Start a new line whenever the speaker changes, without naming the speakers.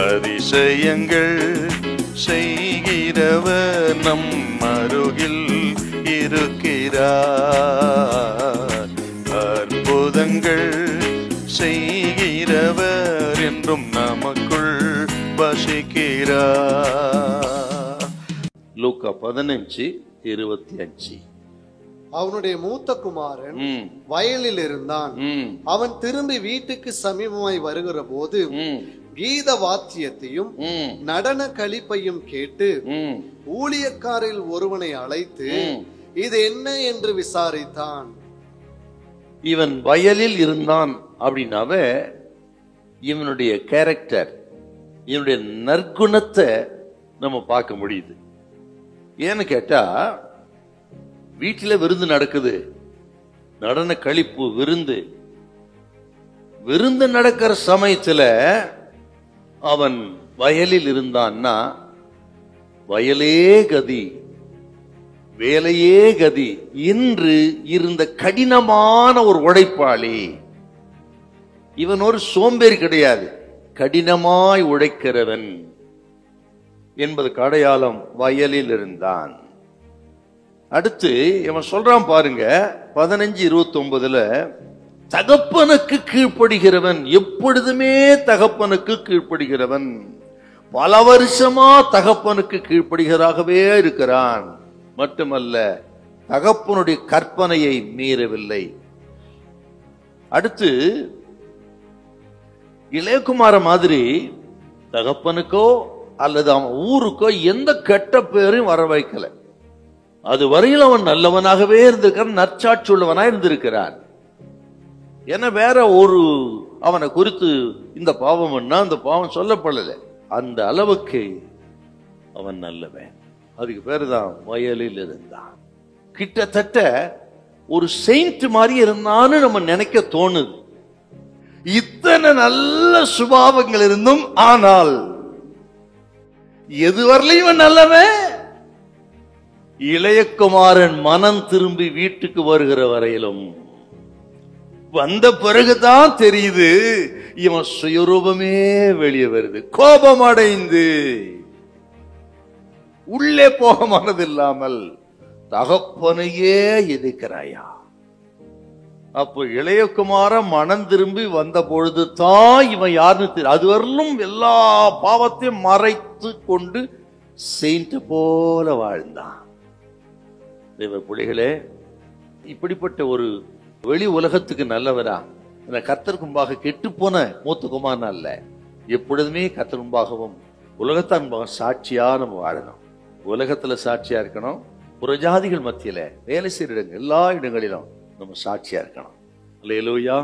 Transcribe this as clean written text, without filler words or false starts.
அதிசயங்கள் செய்கிறவர் நம் அருகில் இருக்கிறார். அற்புதங்கள் செய்கிறவர் என்றும் நமக்குள் வசிக்கிறார். லூக்கா 15:25.
அவனுடைய மூத்த குமாரன் வயலில் இருந்தான். அவன் திரும்பி வீட்டுக்கு சமீபமாய் வருகிற போது கீத வாத்தியத்தையும் நடன களிப்பையும் கேட்டு ஊழியக்காரில் ஒருவனை அழைத்து இது என்ன என்று விசாரித்தான்.
இவன் வயலில் இருந்தான் அப்படின்னாவ இவனுடைய கேரக்டர், இவனுடைய நற்குணத்தை நம்ம பார்க்க முடியுது. ஏன்னு கேட்டா, வீட்டில் விருந்து நடக்குது, நடன களிப்பு விருந்து. விருந்து நடக்கிற சமயத்துல அவன் வயலில் இருந்தான்னா வயலே கதி, வேலையே கதி என்று இருந்த கடினமான ஒரு உழைப்பாளி. இவன் ஒரு சோம்பேறி கிடையாது, கடினமாய் உழைக்கிறவன் என்பதற்கு அடையாளம் வயலில் இருந்தான். அடுத்து இவன் சொல்றான் பாருங்க, 15:29 தகப்பனுக்கு கீழ்ப்படுகிறவன், எப்பொழுதுமே தகப்பனுக்கு கீழ்ப்படுகிறவன், பல வருஷமா தகப்பனுக்கு கீழ்ப்படுகிறாகவே இருக்கிறான். மட்டுமல்ல, தகப்பனுடைய கற்பனையை மீறவில்லை. அடுத்து இளையகுமார மாதிரி தகப்பனுக்கோ அல்லது அவன் ஊருக்கோ எந்த கெட்ட பேரையும் வர வைக்கல. அது வரையில் அவன் நல்லவனாகவே இருந்திருக்கிறான், நற்சாட்சி உள்ளவனாக இருந்திருக்கிறான். ஏன்னா வேற ஒரு அவனை குறித்து இந்த பாவம் அந்த பாவம் சொல்லப்படல. அந்த அளவுக்கு அவன் நல்லவன். அதுக்கு பேரு தான் வயலில் இருந்தான். கிட்டத்தட்ட ஒரு செயின்ட் மாதிரி இருந்தான்னு நம்ம நினைக்க தோணுது. இத்தனை நல்ல சுபாவங்கள் இருந்தும் ஆனால் எதுவரையிலும் இவன் நல்லவன். இளையகுமாரன் மனம் திரும்பி வீட்டுக்கு வருகிற வரையிலும், வந்த பிறகுதான் தெரியுது இவன் சுயரூபமே வெளியே வருது. கோபம் அடைந்து உள்ளே போக மனதில்லாமல் தகப்பனையே எதிர்க்கிறாயா. அப்போ இளையகுமார மனம் திரும்பி வந்த பொழுது தான் இவன் யாருன்னு தெரியும். அதுவரையிலும் எல்லா பாவத்தையும் மறைத்து கொண்டு செயின்ட் போல வாழ்ந்தான். தேவ பிள்ளைகளே, இப்படிப்பட்ட ஒரு வெளி உலகத்துக்கு நல்லவரா கர்த்தருக்கு முன்பாக கெட்டு போன மூத்த குமாரன் அல்ல, எப்பொழுதுமே கர்த்தர் முன்பாகவும் உலகத்தான் முன்பாக சாட்சியா நம்ம வாழணும். உலகத்துல சாட்சியா இருக்கணும், புறஜாதிகள் மத்தியில வேலை செய்யற எல்லா இடங்களிலும் நம்ம சாட்சியா இருக்கணும். அல்லேலூயா.